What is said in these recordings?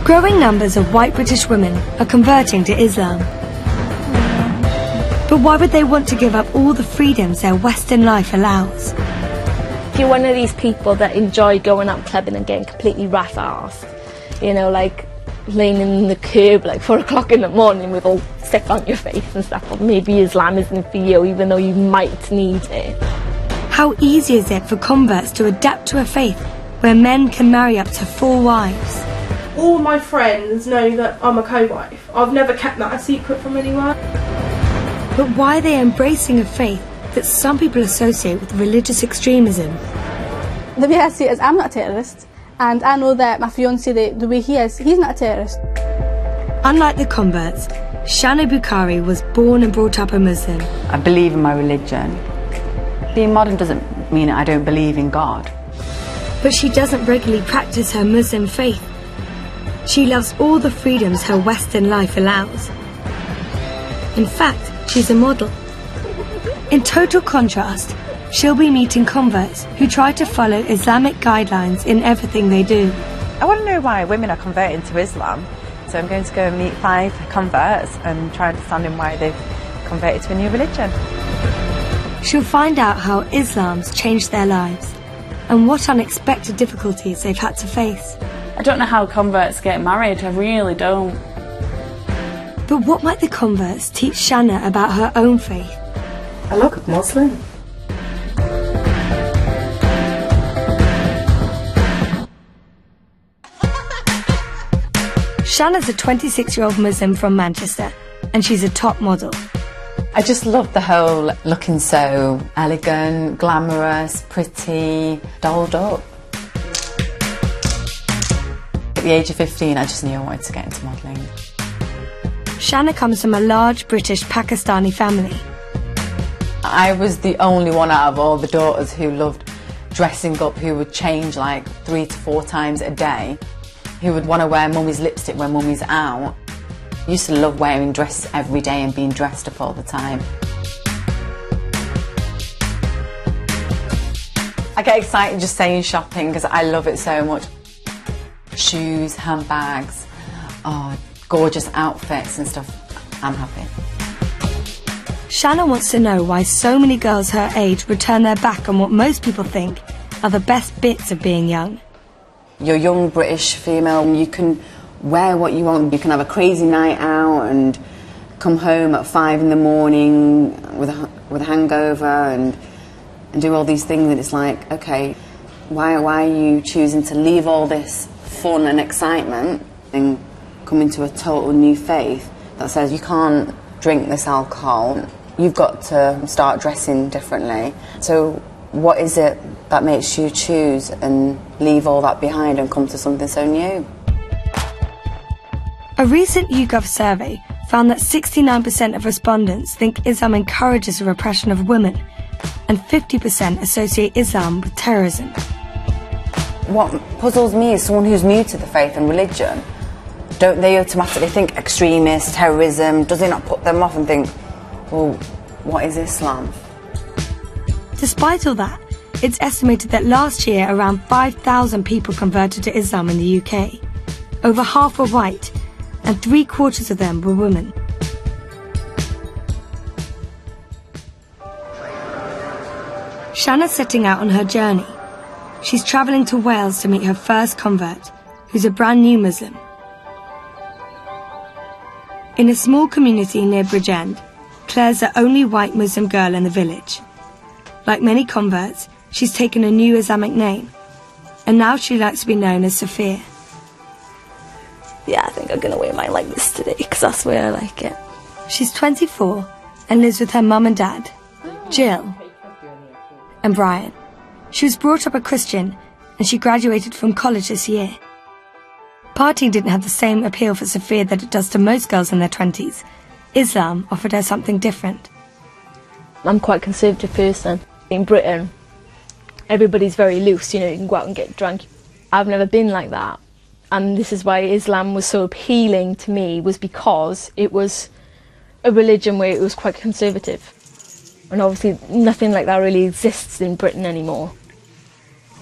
Growing numbers of white British women are converting to Islam. But why would they want to give up all the freedoms their Western life allows? If you're one of these people that enjoy going out clubbing and getting completely rat-arsed, you know, like laying in the curb like 4 o'clock in the morning with all sick on your face and stuff, well, maybe Islam isn't for you, even though you might need it. How easy is it for converts to adapt to a faith where men can marry up to 4 wives? All my friends know that I'm a co-wife. I've never kept that a secret from anyone. But why are they embracing a faith that some people associate with religious extremism? The way I see it is I'm not a terrorist, and I know that my fiancé, the way he is, he's not a terrorist. Unlike the converts, Shana Bukhari was born and brought up a Muslim. I believe in my religion. Being modern doesn't mean I don't believe in God. But she doesn't regularly practice her Muslim faith. She loves all the freedoms her Western life allows. In fact, she's a model. In total contrast, she'll be meeting converts who try to follow Islamic guidelines in everything they do. I want to know why women are converting to Islam, so I'm going to go and meet 5 converts and try understanding why they've converted to a new religion. She'll find out how Islam's changed their lives and what unexpected difficulties they've had to face. I don't know how converts get married, I really don't. But what might the converts teach Shana about her own faith? I look at Muslim. Shana's a 26-year-old Muslim from Manchester, and she's a top model. I just love the whole looking so elegant, glamorous, pretty, dolled up. At the age of 15, I just knew I wanted to get into modelling. Shana comes from a large British Pakistani family. I was the only one out of all the daughters who loved dressing up, who would change like 3 to 4 times a day, who would want to wear mummy's lipstick when mummy's out. I used to love wearing dresses every day and being dressed up all the time. I get excited just saying shopping because I love it so much. Shoes, handbags, gorgeous outfits and stuff. I'm happy. Shana wants to know why so many girls her age would turn their back on what most people think are the best bits of being young. You're a young British female, you can wear what you want, you can have a crazy night out and come home at 5 in the morning with a hangover and do all these things, and it's like, okay, why are you choosing to leave all this fun and excitement and come into a total new faith that says you can't drink this alcohol, you've got to start dressing differently. So what is it that makes you choose and leave all that behind and come to something so new? A recent YouGov survey found that 69% of respondents think Islam encourages the repression of women, and 50% associate Islam with terrorism. What puzzles me is someone who's new to the faith and religion. Don't they automatically think extremist, terrorism? Does it not put them off and think, well, what is Islam? Despite all that, it's estimated that last year around 5,000 people converted to Islam in the UK. Over half were white, and 3/4 of them were women. Shana's setting out on her journey. She's travelling to Wales to meet her first convert, who's a brand new Muslim. In a small community near Bridgend, Claire's the only white Muslim girl in the village. Like many converts, she's taken a new Islamic name, and now she likes to be known as Sophia. Yeah, I think I'm going to wear mine like this today, because that's the way I like it. She's 24 and lives with her mum and dad, Jill and Brian. She was brought up a Christian, and she graduated from college this year. Partying didn't have the same appeal for Sophia that it does to most girls in their 20s. Islam offered her something different. I'm quite a conservative person. In Britain, everybody's very loose, you know, you can go out and get drunk. I've never been like that. And this is why Islam was so appealing to me, was because it was a religion where it was quite conservative. And obviously nothing like that really exists in Britain anymore.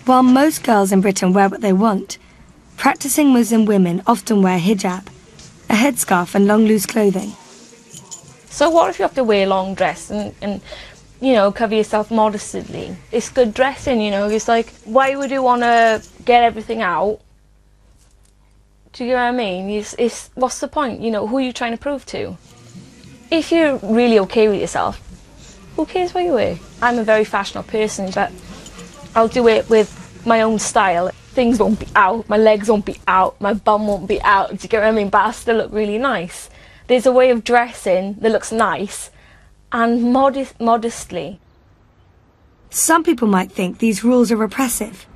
While most girls in Britain wear what they want, practicing Muslim women often wear hijab, a headscarf and long loose clothing. So what if you have to wear a long dress and you know, cover yourself modestly? It's good dressing, you know. It's like, why would you want to get everything out? Do you know what I mean? It's what's the point? You know, who are you trying to prove to? If you're really okay with yourself, who cares what you wear? I'm a very fashionable person, but I'll do it with my own style. Things won't be out, my legs won't be out, my bum won't be out. Do you get what I mean? But I still look really nice. There's a way of dressing that looks nice and modestly. Some people might think these rules are repressive,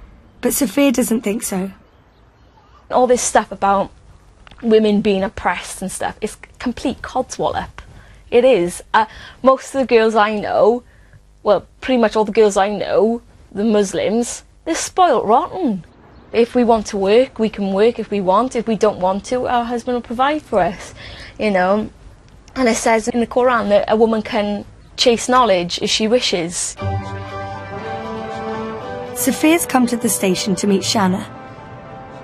but Sophia doesn't think so. All this stuff about women being oppressed and stuff is complete codswallop. It is. Most of the girls I know, well, pretty much all the girls I know, the Muslims, they're spoilt rotten. If we want to work, we can work if we want. If we don't want to, our husband will provide for us, you know. And it says in the Quran that a woman can chase knowledge if she wishes. Sophia's come to the station to meet Shanna.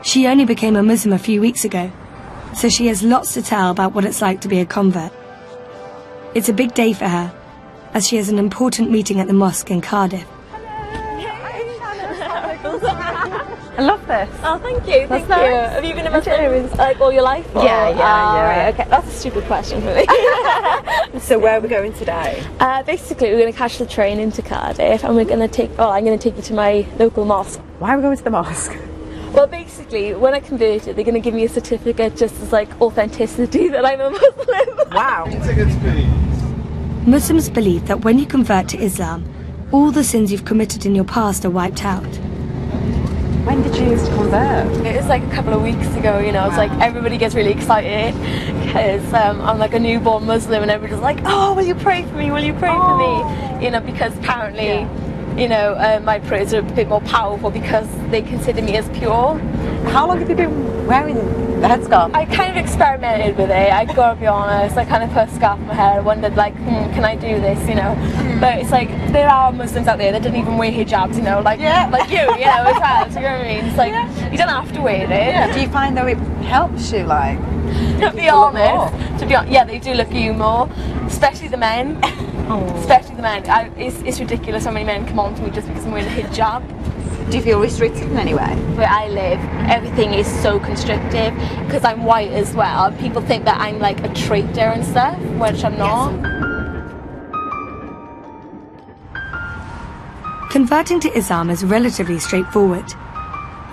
She only became a Muslim a few weeks ago, so she has lots to tell about what it's like to be a convert. It's a big day for her, as she has an important meeting at the mosque in Cardiff. I love this. Oh, thank you. Thank you. Nice. Have you been a Muslim like all your life? Or? Yeah. Right, okay, that's a stupid question for me. So where are we going today? Basically, we're going to catch the train into Cardiff, and we're going to take. Oh, I'm going to take you to my local mosque. Why are we going to the mosque? Well, basically, when I converted, they're going to give me a certificate just as like authenticity that I'm a Muslim. Wow. Muslims believe that when you convert to Islam, all the sins you've committed in your past are wiped out. When did you used to convert? It was like a couple of weeks ago, you know. It's like everybody gets really excited because I'm like a newborn Muslim, and everybody's like, oh, will you pray for me? Will you pray for me? You know, because apparently, you know, my prayers are a bit more powerful because they consider me as pure. How long have you been wearing the headscarf? I kind of experimented with it, I gotta be honest. I kind of put a scarf in my hair, I wondered like, can I do this, you know? But it's like, there are Muslims out there that don't even wear hijabs, you know, like you know, as well, do you know what I mean? It's like, you don't have to wear it. Yeah. Do you find though it helps you, like? To be honest, yeah, they do look at you more, especially the men. Especially the men. It's ridiculous how many men come on to me just because I'm wearing a hijab. Do you feel restricted in any way? Where I live, everything is so constrictive because I'm white as well. People think that I'm like a traitor and stuff, which I'm not. Converting to Islam is relatively straightforward.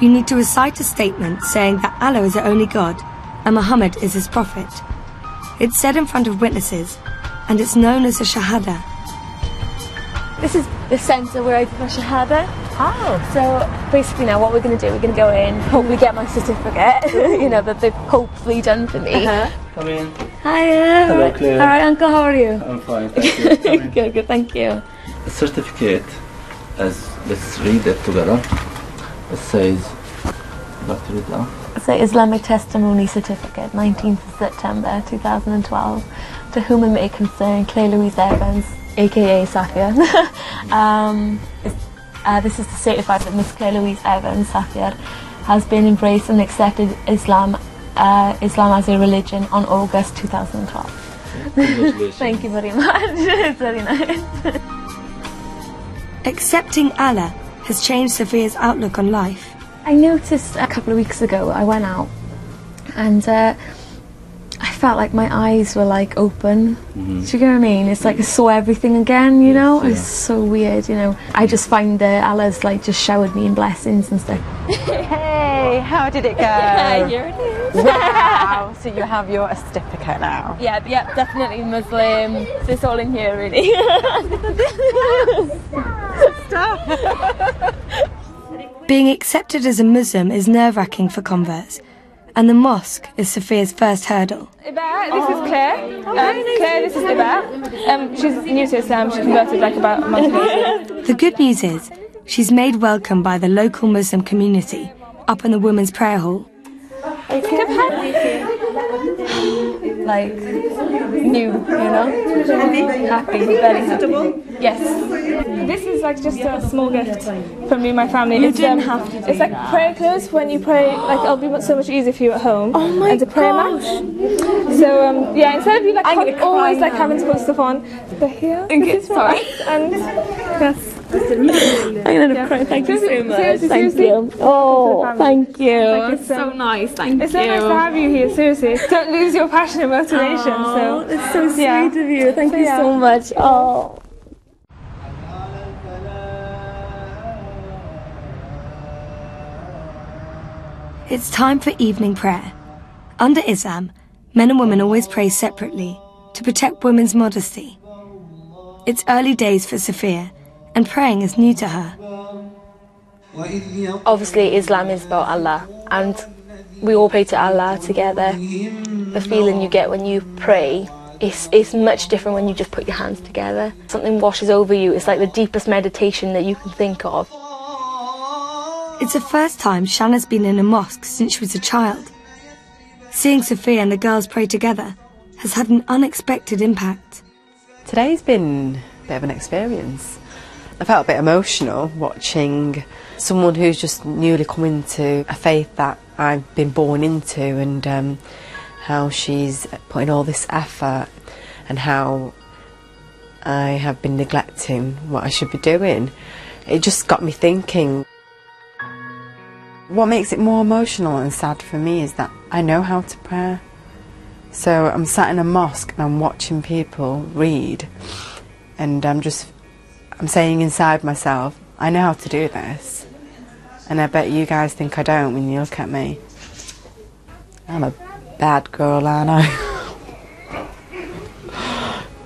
You need to recite a statement saying that Allah is the only God and Muhammad is his prophet. It's said in front of witnesses, and it's known as a shahada. This is the centre where I did my shahada. Oh. So basically now what we're going to do, we're going to go in, hopefully get my certificate, you know, that they've hopefully done for me. Come in. Hi. Hello, Claire. Alright, Uncle, how are you? I'm fine, thank you. Good, thank you. The certificate, let's read it together. It says, back to read now. It's the Islamic Testimony Certificate, 19th of September 2012. To whom it may concern, Claire Louise Evans, aka Safia. This is to certify that Miss Claire Louise Evans, Safia, has been embraced and accepted Islam as a religion on August 2012. Congratulations. Thank you very much. It's very nice. Accepting Allah has changed Sophia's outlook on life. I noticed a couple of weeks ago, I went out and I felt like my eyes were like open. Do you get what I mean? It's like I saw everything again, you know? It's so weird, you know? I just find that Allah's like just showered me in blessings and stuff. Hey, how did it go? Yeah, here it is. Wow, so you have your certificate now? Yeah, definitely Muslim. It's all in here really. Being accepted as a Muslim is nerve-wracking for converts, and the mosque is Sophia's first hurdle. This is Claire. Claire, this is Iba. She's new to Islam. She converted like about a month ago. The good news is, she's made welcome by the local Muslim community up in the women's prayer hall. like new, happy, very happy. Yes. This is like just a small gift from me and my family. You didn't have to do It's like prayer clothes. When you pray, like it'll be so much easier for you at home. Oh my and a prayer mat. So yeah, instead of you like always like having to put stuff on, they're here. This is sorry. And yes. I'm gonna cry. Thank you so much. Seriously, Thank you. Oh, thank you. It's so nice. Thank It's you. so nice to have you here. Seriously, don't lose your passion and motivation. Oh, so it's so sweet yeah. of you. Thank you yeah. so much. Oh. It's time for evening prayer. Under Islam, men and women always pray separately to protect women's modesty. It's early days for Sophia, and praying is new to her. Obviously, Islam is about Allah, and we all pray to Allah together. The feeling you get when you pray is much different when you just put your hands together. Something washes over you. It's like the deepest meditation that you can think of. It's the first time Shanna's been in a mosque since she was a child. Seeing Sophia and the girls pray together has had an unexpected impact. Today's been a bit of an experience. I felt a bit emotional watching someone who's just newly come into a faith that I've been born into, and how she's putting all this effort and how I have been neglecting what I should be doing. It just got me thinking. What makes it more emotional and sad for me is that I know how to pray. So I'm sat in a mosque and I'm watching people read, and I'm saying inside myself, I know how to do this. And I bet you guys think I don't when you look at me. I'm a bad girl, aren't I?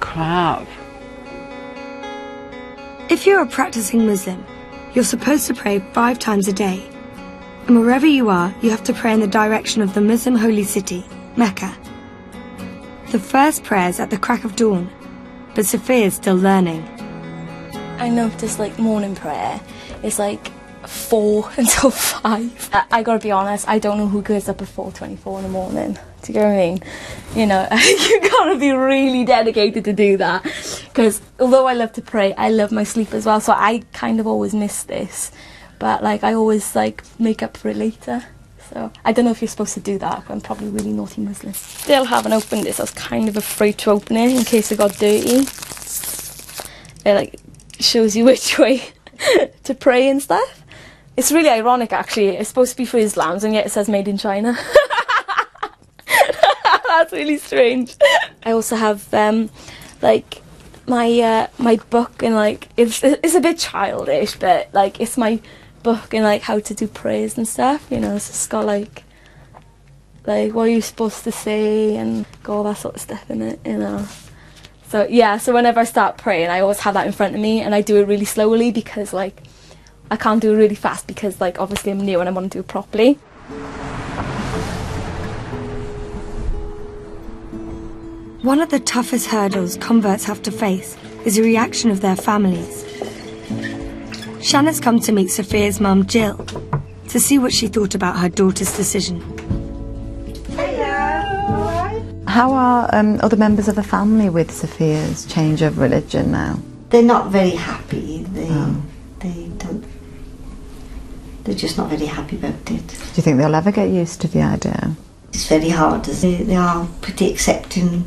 Crap. If you're a practicing Muslim, you're supposed to pray 5 times a day. And wherever you are, you have to pray in the direction of the Muslim holy city, Mecca. The first prayer's at the crack of dawn, but Sophia's still learning. I noticed like morning prayer is like 4 until 5. I gotta be honest, I don't know who goes up at 4:24 in the morning. Do you get what I mean? You know, you gotta be really dedicated to do that. Because although I love to pray, I love my sleep as well. So I kind of always miss this. But like I always like make up for it later. So I don't know if you're supposed to do that. I'm probably a really naughty Muslim. Still haven't opened this. I was kind of afraid to open it in case it got dirty. It like shows you which way to pray and stuff. It's really ironic actually. It's supposed to be for Islams and yet it says made in China. That's really strange. I also have like my book, and like it's a bit childish, but like it's my book and like how to do prayers and stuff, you know. It's just got like what are you supposed to say and all that sort of stuff in it, you know. So yeah, so whenever I start praying I always have that in front of me, and I do it really slowly because like I can't do it really fast because like obviously I'm new and I want to do it properly. One of the toughest hurdles converts have to face is the reaction of their families. Shanna's come to meet Sophia's mum, Jill, to see what she thought about her daughter's decision. How are other members of the family with Sophia's change of religion now? They're not very happy. They don't. They're just not very happy about it. Do you think they'll ever get used to the idea? It's very hard. They are pretty accepting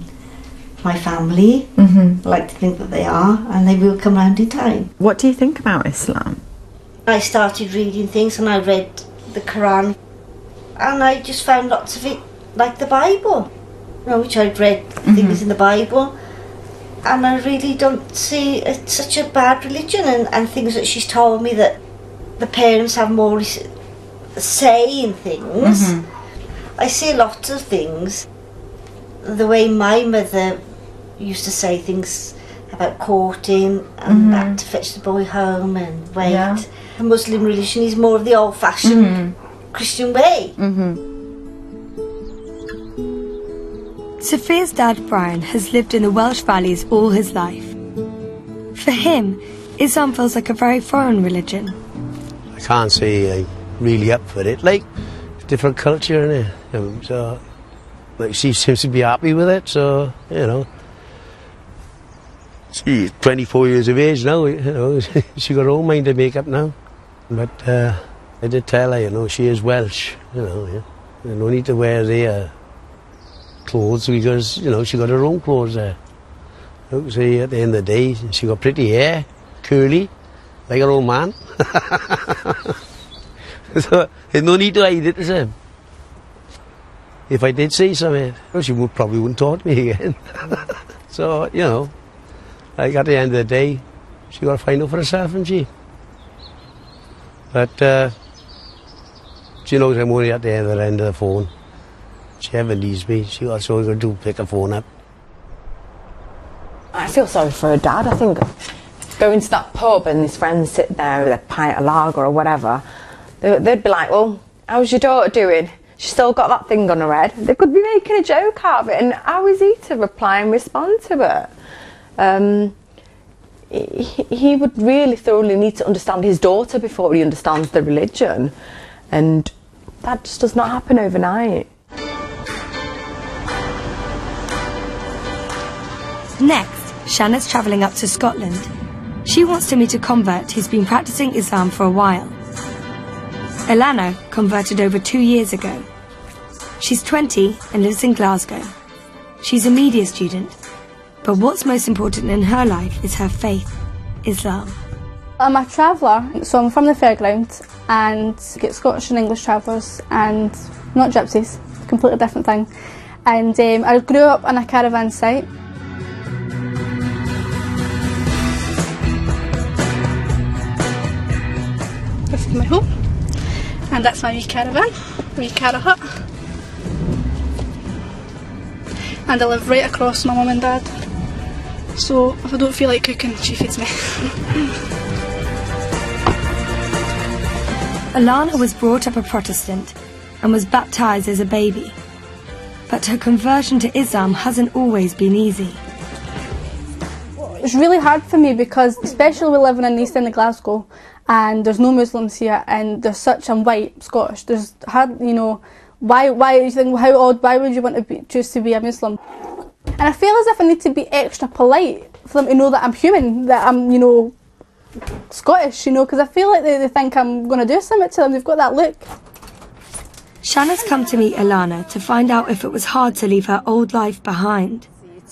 my family. Mm-hmm. I like to think that they are, and they will come round in time. What do you think about Islam? I started reading things and I read the Quran, and I just found lots of it like the Bible, you know, which I'd read things in the Bible, and I really don't see it's such a bad religion, and things that she's told me that the parents have more say in things. I see lots of things. The way my mother used to say things about courting and that to fetch the boy home and wait. Yeah. The Muslim religion is more of the old-fashioned Christian way. Sophia's dad, Brian, has lived in the Welsh Valleys all his life. For him, Islam feels like a very foreign religion. I can't say I'm really up for it. Like, different culture, innit? So Like, she seems to be happy with it, so, you know. She's 24 years of age now, you know. She got her own mind to make up now. But I did tell her, you know, she is Welsh, you know. Yeah. There's no need to wear their clothes because, you know, she got her own clothes there. You see, at the end of the day, she got pretty hair, curly, like her old man. So there's no need to hide it, is there? If I did say something, she probably wouldn't talk to me again. So, you know, like at the end of the day, she got to find out for herself, hasn't she? But she knows I'm only at the end of the phone. She ever needs me, she got something to do, pick her phone up. I feel sorry for her dad. I think going to that pub and his friends sit there with a pint of lager or whatever, they'd be like, well, how's your daughter doing? She's still got that thing on her head. They could be making a joke out of it, and how is he to reply and respond to it? He would really thoroughly need to understand his daughter before he understands the religion, and that just does not happen overnight. Next, Shanna's travelling up to Scotland. She wants to meet a convert who's been practising Islam for a while. Alana converted over 2 years ago. She's 20 and lives in Glasgow. She's a media student, but what's most important in her life is her faith, Islam. I'm a traveller, so I'm from the fairground and get Scottish and English travellers and not gypsies, completely different thing. And I grew up on a caravan site. This is my home, and that's my wee caravan, wee cara hut. And I live right across my mum and dad, so if I don't feel like cooking, she feeds me. Alana was brought up a Protestant and was baptised as a baby. But her conversion to Islam hasn't always been easy. It's really hard for me because, especially we living in the east end of Glasgow, and there's no Muslims here, and there's such a white Scottish. There's hard, you know, why you think, how odd, why would you want to choose to be a Muslim? And I feel as if I need to be extra polite for them to know that I'm human, that I'm, you know, Scottish, you know, because I feel like they think I'm going to do something to them. They've got that look. Shanna's come to meet Alana to find out if it was hard to leave her old life behind.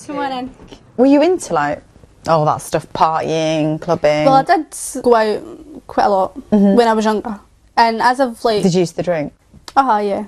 Come on in. Were you into, like, all that stuff, partying, clubbing? Well, I did go out quite a lot when I was younger. And as of like... Did you used to drink? Yeah.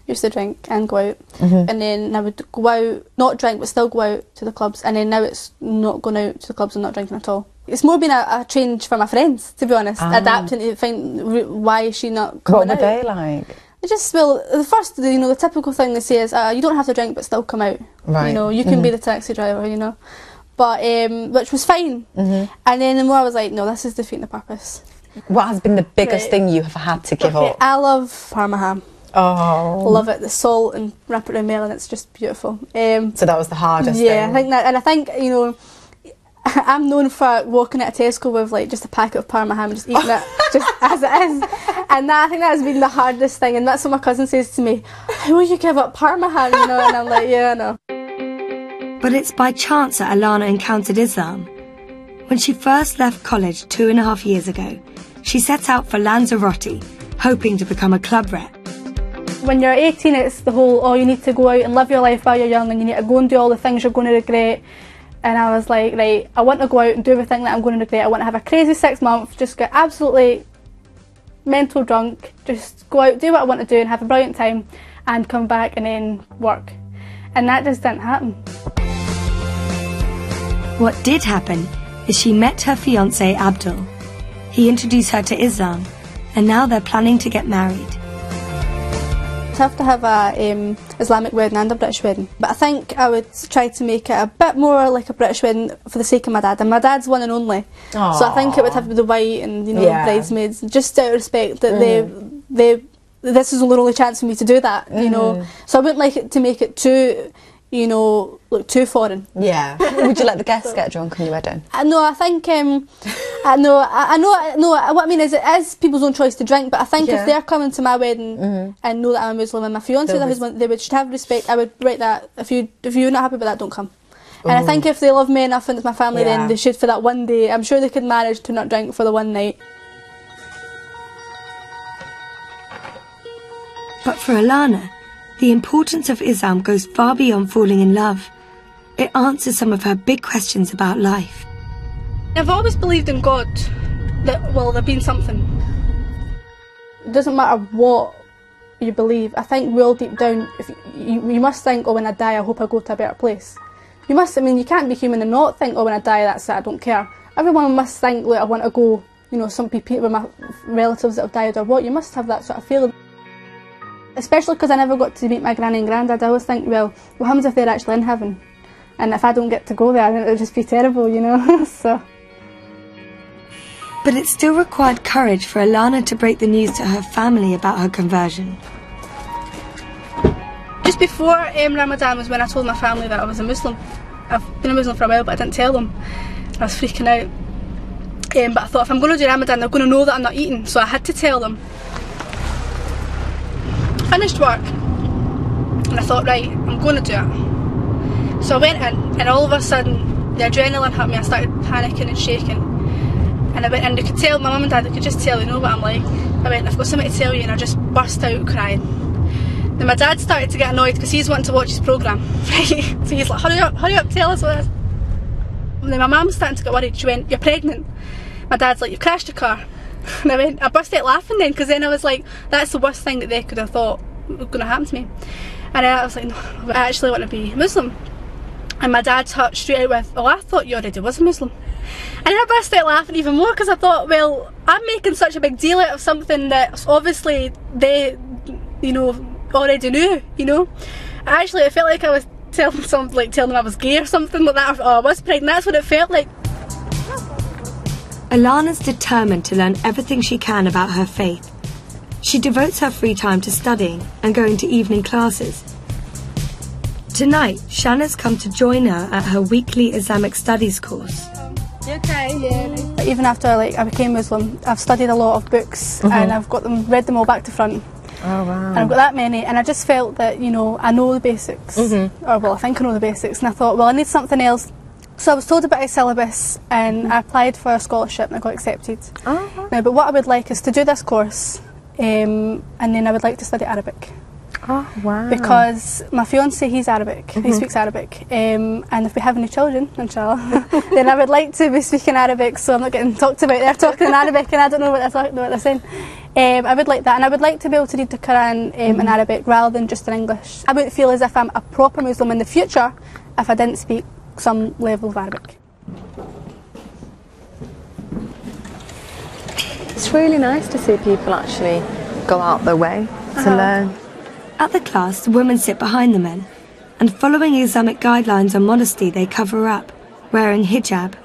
Used to drink and go out. And then I would go out, not drink, but still go out to the clubs. And then now it's not going out to the clubs and not drinking at all. It's more been a change for my friends, to be honest. Adapting to find why is she not coming out. What were they like? It just, well, the first, you know, the typical thing they say is, you don't have to drink but still come out. Right. You know, you can be the taxi driver, you know. But, which was fine. And then the more I was like, no, this is defeating the purpose. What has been the biggest thing you have had to give up? I love Parma ham. Oh. Love it. The salt and wrap it around melon, it's just beautiful. So that was the hardest thing? Yeah, I think that, and I think, you know, I'm known for walking out of Tesco with like just a packet of Parma ham and just eating it just as it is. And that, I think that has been the hardest thing, and that's what my cousin says to me, how will you give up Parma ham, you know? And I'm like, yeah, I know. But it's by chance that Alana encountered Islam. When she first left college 2.5 years ago, she set out for Lanzarote, hoping to become a club rep. When you're 18, it's the whole, oh, you need to go out and live your life while you're young, and you need to go and do all the things you're going to regret. And I was like, right, I want to go out and do everything that I'm going to regret. I want to have a crazy 6 months, just get absolutely mental drunk, just go out, do what I want to do and have a brilliant time and come back and then work. And that just didn't happen. What did happen is she met her fiancé Abdul. He introduced her to Islam, and now they're planning to get married. I'd have to have a Islamic wedding and a British wedding, but I think I would try to make it a bit more like a British wedding for the sake of my dad, and my dad's one and only. Aww. So I think it would have the white and, you know, bridesmaids, just out of respect that this is the only chance for me to do that, you know. So I wouldn't like it to make it too you know, look too foreign. Yeah. Would you let the guests get drunk on your wedding? No, I think I know. What I mean is, it is people's own choice to drink. But I think if they're coming to my wedding and know that I'm a Muslim and my fiance, they should have respect. I would write that if you're not happy with that, don't come. And I think if they love me enough and it's my family, then they should for that one day. I'm sure they could manage to not drink for the one night. But for Alana, the importance of Islam goes far beyond falling in love. It answers some of her big questions about life. I've always believed in God, that, well, there being something. It doesn't matter what you believe. I think we all deep down, if you must think, oh, when I die, I hope I go to a better place. You must, I mean, you can't be human and not think, oh, when I die, that's it, I don't care. Everyone must think, like, I want to go, you know, some people with my relatives that have died or what. You must have that sort of feeling. Especially because I never got to meet my granny and granddad. I always think, well, what happens if they're actually in heaven? And if I don't get to go there, then it would just be terrible, you know. So. But it still required courage for Alana to break the news to her family about her conversion. Just before Ramadan was when I told my family that I was a Muslim. I've been a Muslim for a while, but I didn't tell them. I was freaking out. But I thought, if I'm going to do Ramadan, they're going to know that I'm not eating, so I had to tell them. Finished work, and I thought, right, I'm going to do it. So I went in, and all of a sudden the adrenaline hit me. I started panicking and shaking, and I went in. They could tell, my mum and dad, they could just tell, they know what I'm like. I went, I've got something to tell you, and I just burst out crying. Then my dad started to get annoyed because he's wanting to watch his programme. So he's like, hurry up, tell us what it is. And then my mum's starting to get worried. She went, you're pregnant. My dad's like, you've crashed your car. And I burst out laughing then, because then I was like, that's the worst thing that they could have thought was going to happen to me. And I was like, no, I actually want to be Muslim. And my dad straight out with, oh, I thought you already was a Muslim. And then I burst out laughing even more, because I thought, well, I'm making such a big deal out of something that obviously they, you know, already knew, you know. Actually, it felt like I was telling them I was gay or something like that, or I was pregnant. That's what it felt like. Alana's determined to learn everything she can about her faith. She devotes her free time to studying and going to evening classes. Tonight, Shanna's come to join her at her weekly Islamic studies course. You okay? Yeah. Even after I became Muslim, I've studied a lot of books and I've read them all back to front. Oh wow. And I've got that many, and I just felt that, you know, I know the basics. Or well, I think I know the basics, and I thought, well, I need something else. So I was told about a syllabus, and I applied for a scholarship and I got accepted. Oh. Now, but what I would like is to do this course, and then I would like to study Arabic. Oh wow. Because my fiance, he's Arabic, he speaks Arabic, and if we have any children, inshallah, then I would like to be speaking Arabic, so I'm not getting talked about. They're talking in Arabic and I don't know what they're saying. I would like that, and I would like to be able to read the Quran in Arabic rather than just in English. I wouldn't feel as if I'm a proper Muslim in the future if I didn't speak some level of Arabic. It's really nice to see people actually go out their way to learn. At the class, the women sit behind the men, and following Islamic guidelines on modesty, they cover up, wearing hijab.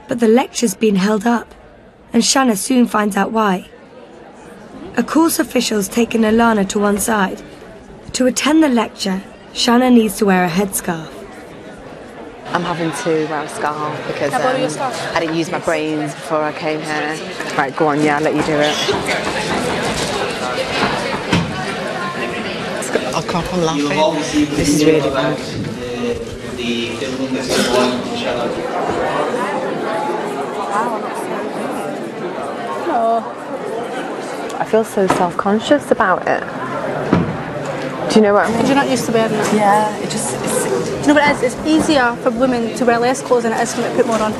But the lecture's been held up, and Shanna soon finds out why. A course official's taken Alana to one side. To attend the lecture, Shanna needs to wear a headscarf. I'm having to wear a scarf because I didn't use my brains before I came here. Right, go on, yeah, I'll let you do it. I can't, I'm laughing. This is really bad. I feel so self-conscious about it. Do you know what I mean? Because you're not used to wearing it. Yeah, it just... You know what it is? It's easier for women to wear less clothes than it is for them to put more on.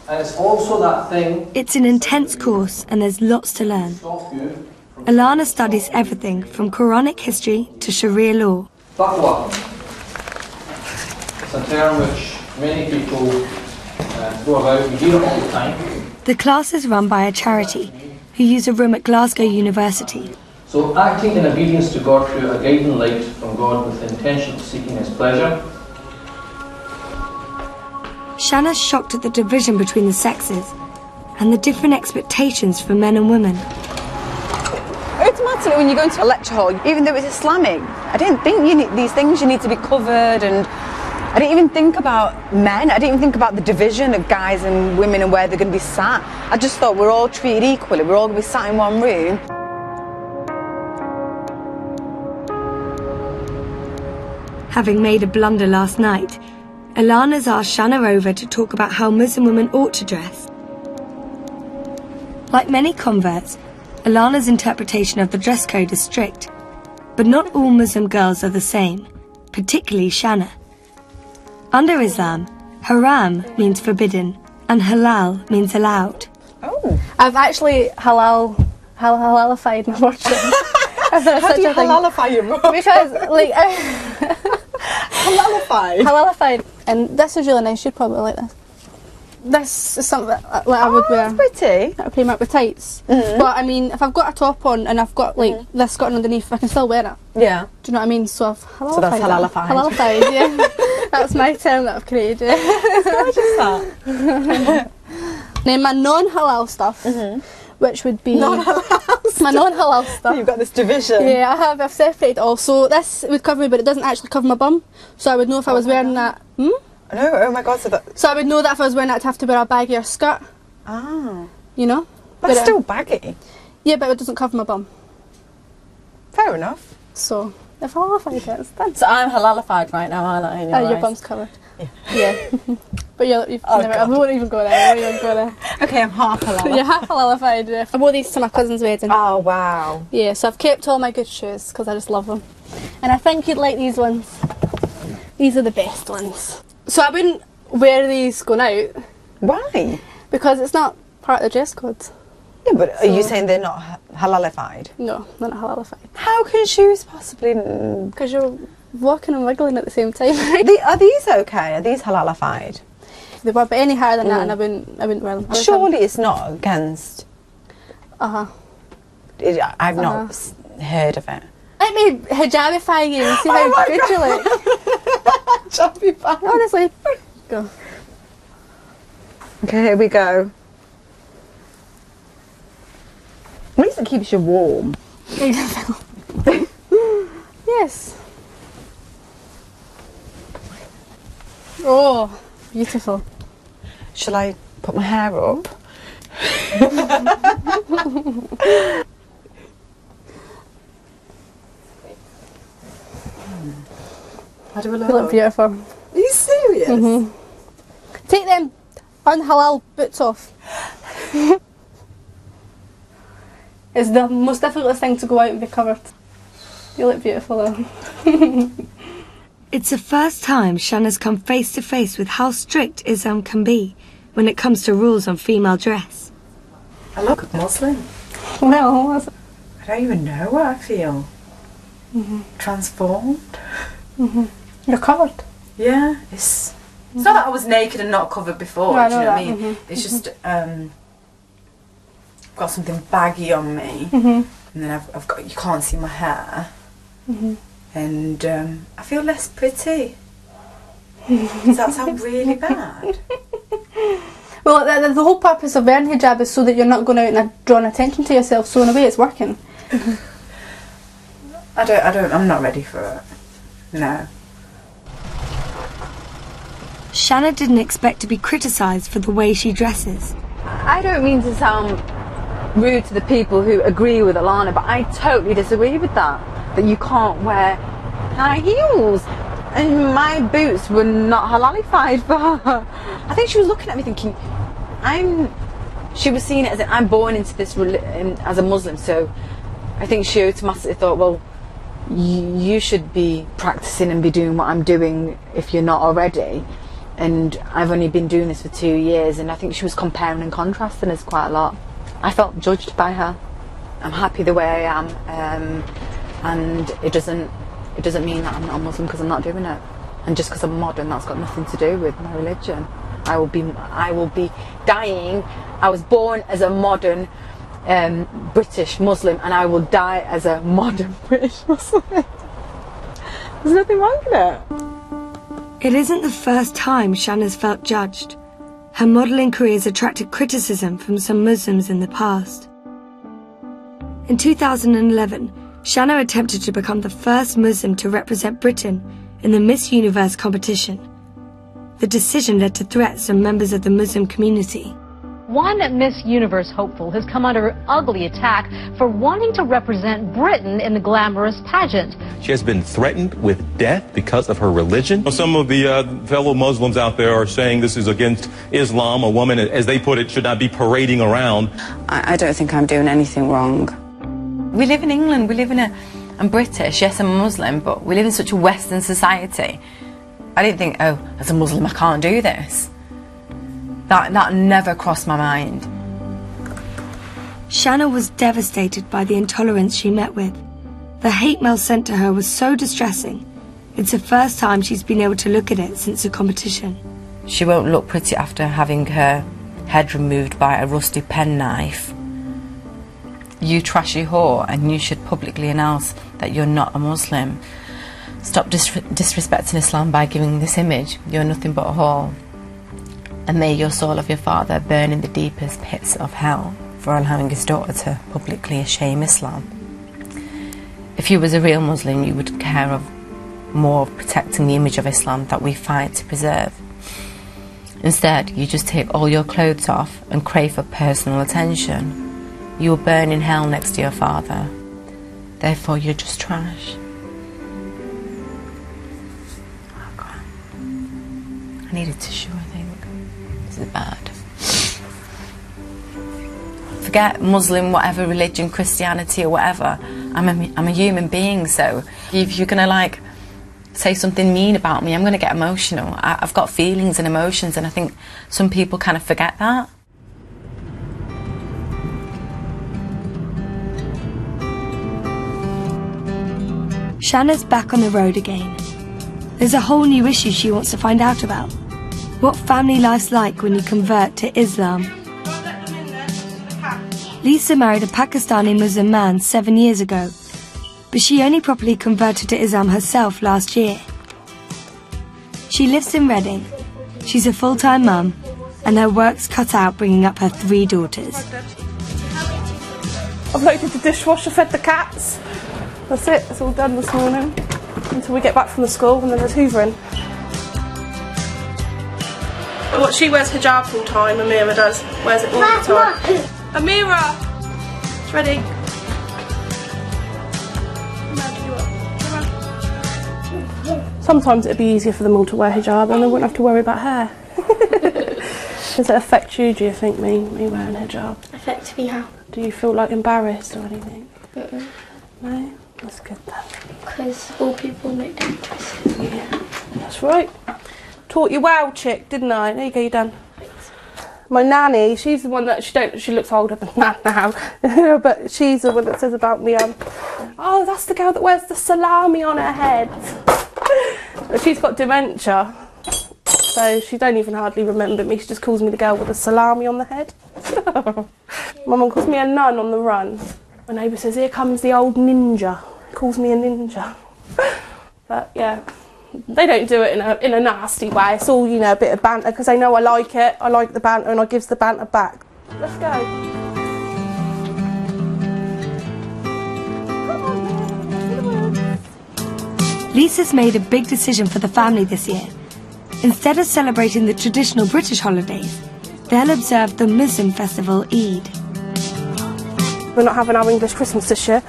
And it's also that thing... It's an intense course and there's lots to learn. Alana studies everything from Quranic history to Sharia law. Taqwa. It's a term which many people go about, we hear it all the time. The class is run by a charity who use a room at Glasgow University. So acting in obedience to God through a guiding light from God with the intention of seeking His pleasure. Shanna's shocked at the division between the sexes and the different expectations for men and women. It's my ultimately, when you go into a lecture hall, even though it's Islamic, I didn't think these things you need to be covered, and I didn't even think about men. I didn't even think about the division of guys and women and where they're going to be sat. I just thought we're all treated equally. We're all going to be sat in one room. Having made a blunder last night, Alana's asked Shanna over to talk about how Muslim women ought to dress. Like many converts, Alana's interpretation of the dress code is strict, but not all Muslim girls are the same, particularly Shanna. Under Islam, haram means forbidden and halal means allowed. Oh. I've actually halalified my wardrobe. How do you halalify your wardrobe? Because, like... Halalified? And this is really nice, you'd probably like this. This is something that I would wear. That's pretty. I came up with tights. But I mean, if I've got a top on and I've got like this skirt underneath, I can still wear it. Yeah. Do you know what I mean? So I've halalified. So that's halalified. Halalified, yeah. That's my term that I've created. It's gorgeous, that. Now my non-halal stuff, which would be... Non-halal my non-halal stuff. You've got this division. Yeah, I've separated all. So this would cover me, but it doesn't actually cover my bum. So I would know if I was wearing that... No, oh my god, so I would know that if I was wearing that, I'd have to wear a baggier skirt. Ah. You know? But it's still baggy. Yeah, but it doesn't cover my bum. Fair enough. So, if halalified it, it's done. So I'm halalified right now, aren't I? Your bum's covered. Yeah. But you've never... I won't even go there. I won't even go there. Okay, I'm half halalified. You're half halalified, yeah. I wore these to my cousin's wedding. Oh, wow. Yeah, so I've kept all my good shoes because I just love them. And I think you'd like these ones. These are the best ones. So I wouldn't wear these going out. Why? Because it's not part of the dress code. Yeah, but are you saying they're not halalified? No, they're not halalified. How can shoes possibly... Because you're walking and wiggling at the same time. Are these okay? Are these halalified? They were, but any higher than that, and I wouldn't wear them. Surely it's not against... I've not heard of it. Let me hijabify you and see how good you look. Hijabify. Honestly. Go. Okay, here we go. At least it keeps you warm. Yes. Oh, beautiful. Shall I put my hair up? How do I look? You look beautiful. Are you serious? Take them unhalal boots off. It's the most difficult thing to go out and be covered. You look beautiful though. It's the first time Shanna's come face to face with how strict Islam can be when it comes to rules on female dress. I look Muslim. Well, I don't even know what I feel. Transformed. You're covered. Yeah, it's not that I was naked and not covered before. No, do you know what I mean? that. It's just got something baggy on me, and then I've got, you can't see my hair, and I feel less pretty. Does that sound really bad? Well, the whole purpose of wearing hijab is so that you're not going out and drawing attention to yourself. So in a way, it's working. I'm not ready for it. No. Shanna didn't expect to be criticised for the way she dresses. I don't mean to sound rude to the people who agree with Alana, but I totally disagree with that. That you can't wear high heels. And my boots were not halalified for her. I think she was looking at me thinking, she was seeing it as I'm born into this as a Muslim, so I think she automatically thought, well, you should be practicing and be doing what I'm doing if you're not already. And I've only been doing this for 2 years, and I think she was comparing and contrasting us quite a lot. I felt judged by her. I'm happy the way I am, and it doesn't mean that I'm not a Muslim because I'm not doing it. And just because I'm modern, that's got nothing to do with my religion. I will be dying. I was born as a modern British Muslim, and I will die as a modern British Muslim. There's nothing wrong with it. It isn't the first time Shanna's felt judged. Her modelling career has attracted criticism from some Muslims in the past. In 2011, Shanna attempted to become the first Muslim to represent Britain in the Miss Universe competition. The decision led to threats from members of the Muslim community. One Miss Universe hopeful has come under ugly attack for wanting to represent Britain in the glamorous pageant. She has been threatened with death because of her religion. Some of the fellow Muslims out there are saying this is against Islam. A woman, as they put it, should not be parading around. I don't think I'm doing anything wrong. We live in England, I'm British, yes I'm a Muslim, but we live in such a Western society. I didn't think, oh, as a Muslim I can't do this. That never crossed my mind. Shanna was devastated by the intolerance she met with. The hate mail sent to her was so distressing. It's the first time she's been able to look at it since the competition. She won't look pretty after having her head removed by a rusty penknife. You trashy whore, and you should publicly announce that you're not a Muslim. Stop disrespecting Islam by giving this image. You're nothing but a whore. And may your soul of your father burn in the deepest pits of hell for allowing his daughter to publicly shame Islam. If you was a real Muslim, you would care more of protecting the image of Islam that we fight to preserve. Instead, you just take all your clothes off and crave for personal attention. You will burn in hell next to your father. Therefore, you're just trash. Oh, God. I need a tissue, I think. This is bad. Forget Muslim, whatever religion, Christianity or whatever. I'm a human being, so if you're gonna like say something mean about me, I'm gonna get emotional. I've got feelings and emotions, and I think some people kind of forget that. Shanna's back on the road again. There's a whole new issue she wants to find out about. What family life's like when you convert to Islam. Lisa married a Pakistani Muslim man 7 years ago, but she only properly converted to Islam herself last year. She lives in Reading. She's a full-time mum, and her work's cut out bringing up her 3 daughters. I've loaded the dishwasher, fed the cats. That's it, it's all done this morning. Until we get back from the school, and then there's hoovering. What, she wears hijab full time, Amira does. Wears it all the time. Amira! It's ready. Sometimes it'd be easier for them all to wear hijab and they wouldn't have to worry about hair. Does it affect you, do you think, me wearing hijab? Affects me how? Do you feel like embarrassed or anything? Mm-mm. No? That's good then. Because all people make dangerous. Yeah, that's right. Taught you well, chick, didn't I? There you go, you're done. My nanny, she's the one that she looks older than that now, but she's the one that says about me, oh, that's the girl that wears the salami on her head. But she's got dementia, so she don't even hardly remember me. She just calls me the girl with the salami on the head. My mum calls me a nun on the run. My neighbour says, here comes the old ninja. Calls me a ninja. But yeah. They don't do it in a nasty way. It's all, you know, a bit of banter because they know I like it. I like the banter and I give the banter back. Let's go. Lisa's made a big decision for the family this year. Instead of celebrating the traditional British holidays, they'll observe the Muslim festival Eid. We're not having our English Christmas this year,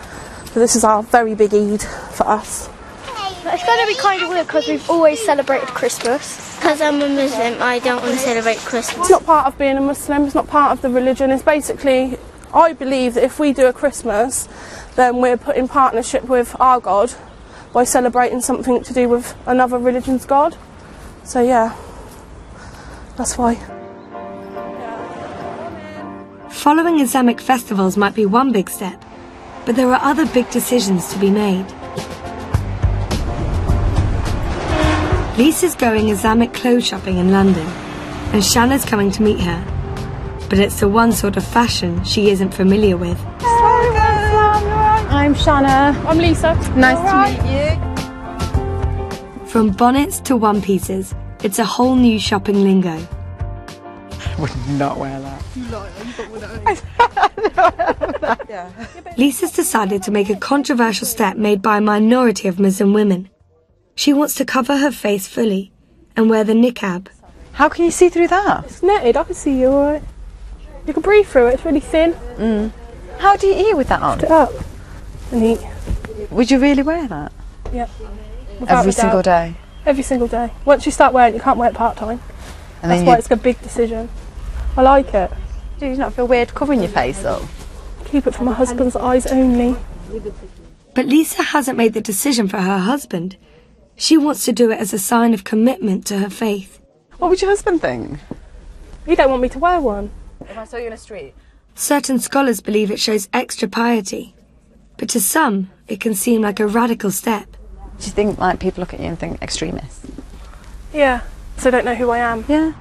so this is our very big Eid for us. It's going to be kind of weird because we've always celebrated Christmas. Because I'm a Muslim, I don't want to celebrate Christmas. It's not part of being a Muslim, it's not part of the religion. It's basically, I believe that if we do a Christmas, then we're put in partnership with our God by celebrating something to do with another religion's God. So yeah, that's why. Following Islamic festivals might be one big step, but there are other big decisions to be made. Lisa's going Islamic clothes shopping in London, and Shanna's coming to meet her. But it's the one sort of fashion she isn't familiar with. I'm Shanna. I'm Lisa. Nice to meet you. From bonnets to one-pieces, it's a whole new shopping lingo. I would not wear that. You lie, you got one of those. Lisa's decided to make a controversial step made by a minority of Muslim women. She wants to cover her face fully and wear the niqab. How can you see through that? It's netted, I can see you alright. You can breathe through it, it's really thin. How do you eat with that on? Lift it up and eat. Would you really wear that? Yep. Every single day? Every single day. Once you start wearing it, you can't wear it part-time. And That's then why it's a big decision. I like it. Do you not feel weird covering your face up? Keep it for my husband's eyes only. But Lisa hasn't made the decision for her husband. She wants to do it as a sign of commitment to her faith. What would your husband think? He don't want me to wear one. If I saw you in the street? Certain scholars believe it shows extra piety, but to some, it can seem like a radical step. Do you think like people look at you and think extremist? Yeah, so don't know who I am. Yeah.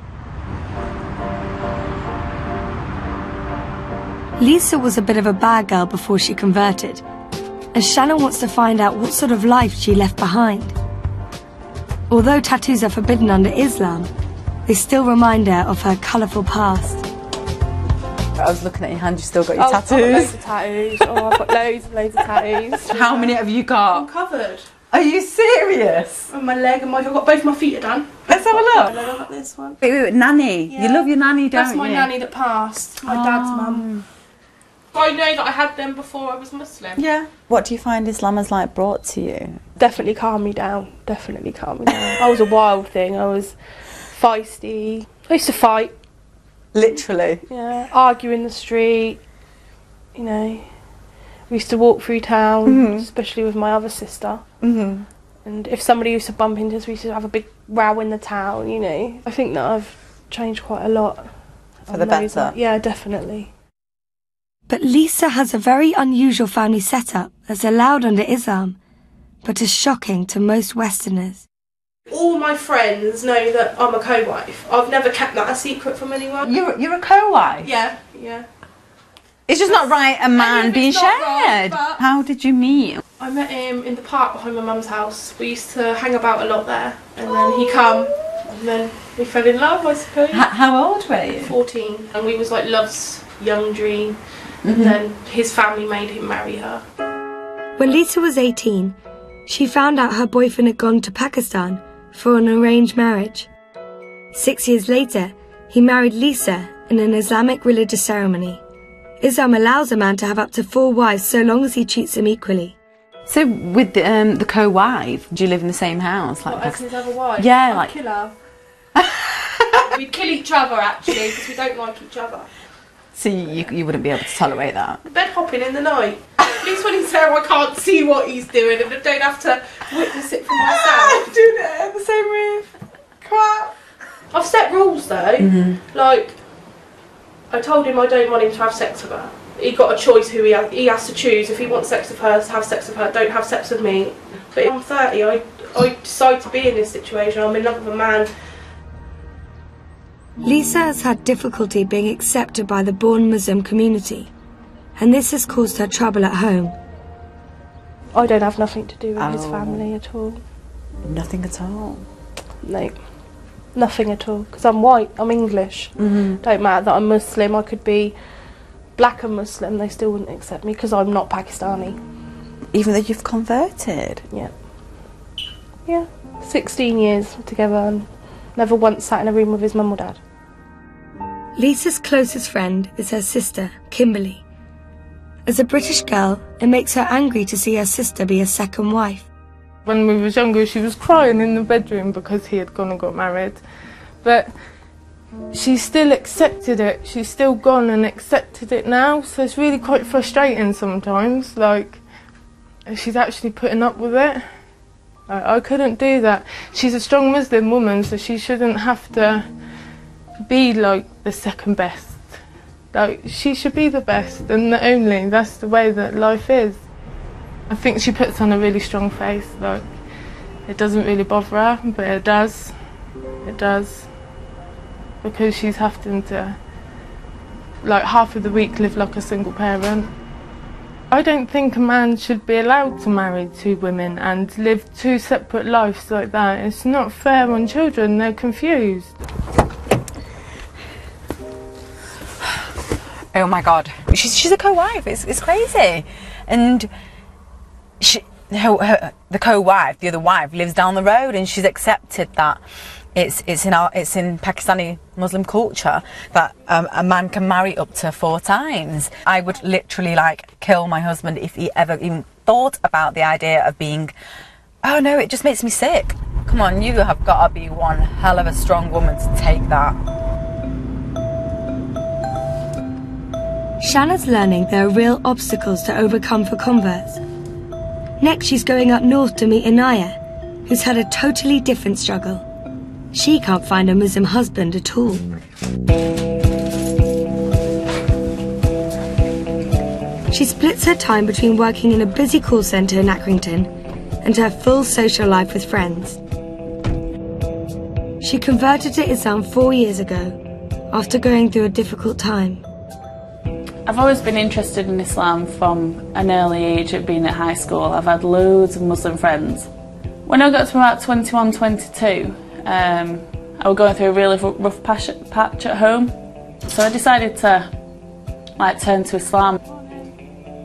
Lisa was a bit of a bad girl before she converted, and Shannon wants to find out what sort of life she left behind. Although tattoos are forbidden under Islam, they still remind her of her colourful past. I was looking at your hand, you still got your tattoos. I've got loads of tattoos. I've got loads of tattoos. How many have you got? I'm covered. Are you serious? On my leg and I've got both my feet are done. Let's have a look. I've got this one. Wait, nanny. Yeah. You love your nanny, don't you? That's my nanny that passed. My dad's mum. I know that I had them before I was Muslim. Yeah. What do you find Islam has like brought to you? Definitely calmed me down. Definitely calmed me down. I was a wild thing. I was feisty. I used to fight. Literally? Yeah. Argue in the street. You know. We used to walk through town, especially with my other sister. And if somebody used to bump into us, we used to have a big row in the town, you know. I think that I've changed quite a lot. For the better? Yeah, definitely. But Lisa has a very unusual family setup that's allowed under Islam, but is shocking to most Westerners. All my friends know that I'm a co-wife. I've never kept that a secret from anyone. You're a co-wife? Yeah, yeah. It's just not right a man being shared. Right, how did you meet? I met him in the park behind my mum's house. We used to hang about a lot there. And then he come, and then we fell in love, I suppose. How old were you? 14. And we was like love's young dream. And then his family made him marry her. When Lisa was 18, she found out her boyfriend had gone to Pakistan for an arranged marriage. 6 years later, he married Lisa in an Islamic religious ceremony. Islam allows a man to have up to 4 wives so long as he treats them equally. So with the co-wife, do you live in the same house? Like As his other wife? Yeah, I'd kill her. We'd kill each other actually, because we don't like each other. So you wouldn't be able to tolerate that? Bed hopping in the night. At least when he's there I can't see what he's doing and I don't have to witness it for myself. Doing it in the same room. Crap. I've set rules though. Like, I told him I don't want him to have sex with her. He got a choice who he has to choose. If he wants sex with her, have sex with her. Don't have sex with me. But I'm 30. I decide to be in this situation. I'm in love with a man. Lisa has had difficulty being accepted by the born Muslim community, and this has caused her trouble at home. I don't have nothing to do with his family at all. Nothing at all? No. Nothing at all. Because I'm white, I'm English. Don't matter that I'm Muslim, I could be black and Muslim, they still wouldn't accept me because I'm not Pakistani. Even though you've converted? Yeah. Yeah. 16 years together and never once sat in a room with his mum or dad. Lisa's closest friend is her sister, Kimberly. As a British girl, it makes her angry to see her sister be a second wife. When we was younger, she was crying in the bedroom because he had gone and got married. But she still accepted it. She's still gone and accepted it now. So it's really quite frustrating sometimes. Like, she's actually putting up with it. I couldn't do that. She's a strong Muslim woman, so she shouldn't have to be like the second best. Like, she should be the best and the only. That's the way that life is. I think she puts on a really strong face. Like, it doesn't really bother her, but it does. It does. Because she's having to, like, half of the week live like a single parent. I don't think a man should be allowed to marry 2 women and live 2 separate lives like that. It's not fair on children, they're confused. Oh my God, she's a co-wife. It's crazy, and the co-wife, the other wife, lives down the road, and she's accepted that it's in Pakistani Muslim culture that a man can marry up to 4 times. I would literally like kill my husband if he ever even thought about the idea of being. Oh no, it just makes me sick. Come on, you have got to be one hell of a strong woman to take that. Shanna's learning there are real obstacles to overcome for converts. Next, she's going up north to meet Anaya, who's had a totally different struggle. She can't find a Muslim husband at all. She splits her time between working in a busy call centre in Accrington and her full social life with friends. She converted to Islam 4 years ago after going through a difficult time. I've always been interested in Islam from an early age of being at high school. I've had loads of Muslim friends. When I got to about 21, 22, I was going through a really rough patch at home. So I decided to turn to Islam.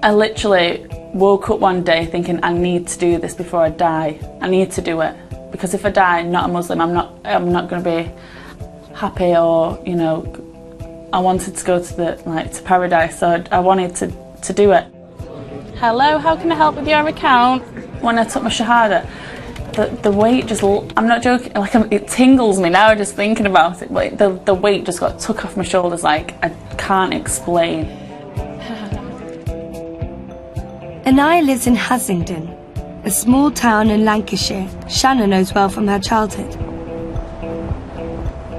I literally woke up one day thinking, I need to do this before I die. I need to do it. Because if I die not a Muslim, I'm not going to be happy, or, you know, I wanted to go to paradise, so I wanted to do it. Hello, how can I help with your account? When I took my Shahada, the weight just, I'm not joking, it tingles me now just thinking about it. Like the weight just got took off my shoulders, like I can't explain. Anaya lives in Haslingden, a small town in Lancashire Shanna knows well from her childhood.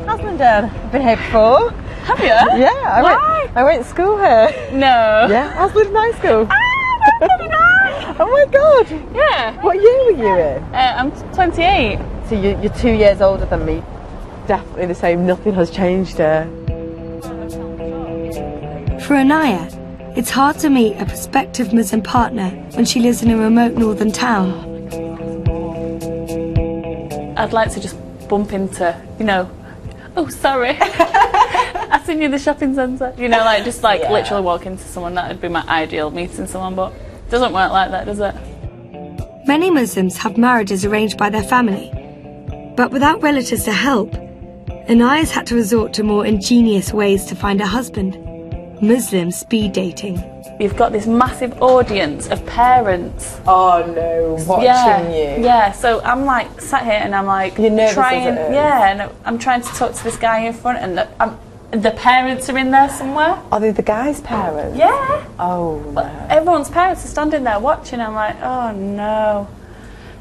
Haslingden, I've been here before. Have you? Yeah, I went to school here. No. Yeah, Haslingden High School. Ah, that's really nice. Oh my God. Yeah. What year were you in? I'm 28. So you're 2 years older than me. Definitely the same, nothing has changed here. For Anaya, it's hard to meet a prospective Muslim partner when she lives in a remote northern town. I'd like to just bump into, you know, oh sorry, I seen you in the shopping centre. You know, literally walk into someone. That would be my ideal, meeting someone, but it doesn't work like that, does it? Many Muslims have marriages arranged by their family, but without relatives to help, Anaya's had to resort to more ingenious ways to find a husband. Muslim speed dating. You've got this massive audience of parents. Oh no, watching you. Yeah, so I'm like sat here and I'm like, you're nervous trying, as it is. yeah, and I'm trying to talk to this guy in front, and the parents are in there somewhere. Are they the guy's parents? Yeah. Oh no. Everyone's parents are standing there watching. I'm like, oh no.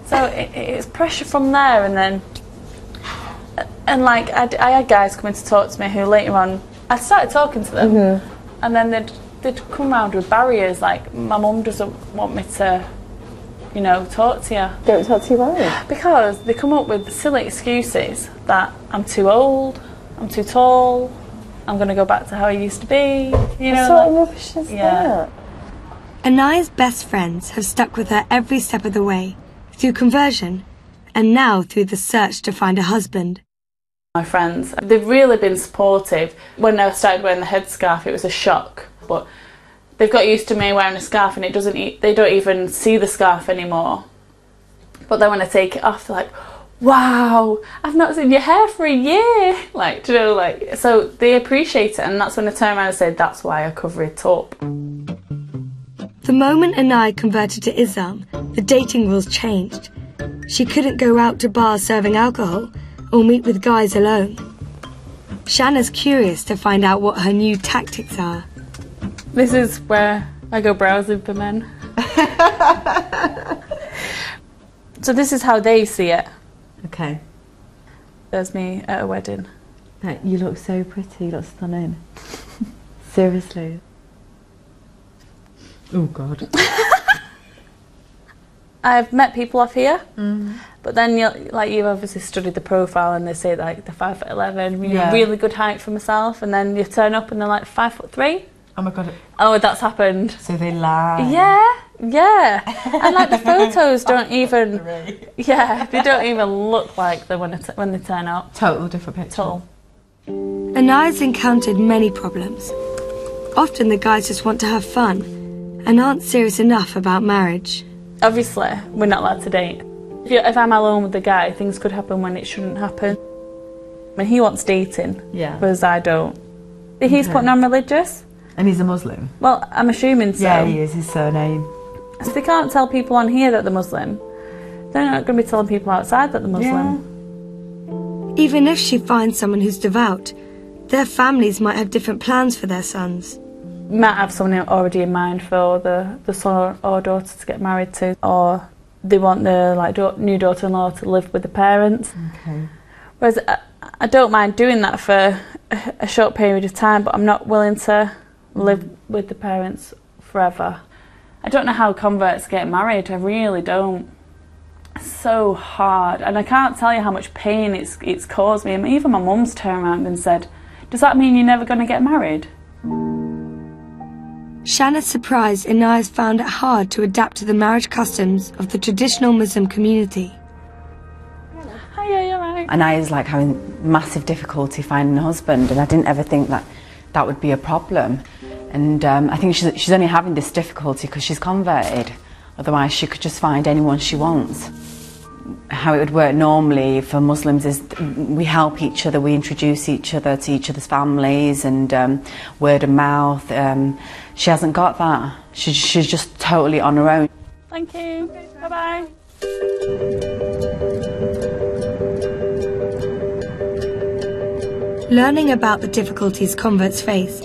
So it's pressure from there, and like I had guys coming to talk to me who later on I started talking to them, and then they'd come round with barriers like, my mum doesn't want me to, you know, talk to you. Don't talk to your mum? Because they come up with silly excuses that I'm too old, I'm too tall, I'm going to go back to how I used to be. You know, what sort of rubbish is that? Anaya's best friends have stuck with her every step of the way, through conversion, and now through the search to find a husband. My friends, they've really been supportive. When I started wearing the headscarf, it was a shock, but they've got used to me wearing a scarf, and they don't even see the scarf anymore. But then when I take it off, they're like, wow, I've not seen your hair for a year. Like, you know, like, so they appreciate it, and that's when I turn around and say, that's why I cover it up. The moment Anaya converted to Islam, the dating rules changed. She couldn't go out to bars serving alcohol or meet with guys alone. Shanna's curious to find out what her new tactics are. This is where I go browsing for men. So this is how they see it. Okay. There's me at a wedding. You look so pretty, you look stunning. Seriously. Oh God. I've met people off here, but then you've obviously studied the profile, and they say like they're 5'11", you know, really good height for myself, and then you turn up and they're like 5'3". Oh my God. Oh, that's happened. So they lie. Yeah. And like the photos don't even, they don't even look like them when they turn up. Total different picture. Total. Anaya's encountered many problems. Often the guys just want to have fun and aren't serious enough about marriage. Obviously, we're not allowed to date. If I'm alone with the guy, things could happen when it shouldn't happen. I mean, he wants dating, whereas I don't. He's put non-religious. And he's a Muslim? Well, I'm assuming so. Yeah, he is, his surname. So they can't tell people on here that they're Muslim. They're not going to be telling people outside that they're Muslim. Yeah. Even if she finds someone who's devout, their families might have different plans for their sons. Might have someone already in mind for the son or daughter to get married to, or they want the new daughter-in-law to live with the parents. Okay. Whereas I don't mind doing that for a short period of time, but I'm not willing to live with the parents forever. I don't know how converts get married, I really don't. It's so hard, and I can't tell you how much pain it's caused me. Even my mum's turned around and said, "Does that mean you're never going to get married?" Shanna's surprised Inaya's found it hard to adapt to the marriage customs of the traditional Muslim community. Hiya, you're right. Inaya's like having massive difficulty finding a husband, and I didn't ever think that would be a problem. And I think she's only having this difficulty because she's converted. Otherwise she could just find anyone she wants. How it would work normally for Muslims is we help each other, we introduce each other to each other's families, and word of mouth. She hasn't got that. She's just totally on her own. Thank you. Bye-bye. Learning about the difficulties converts face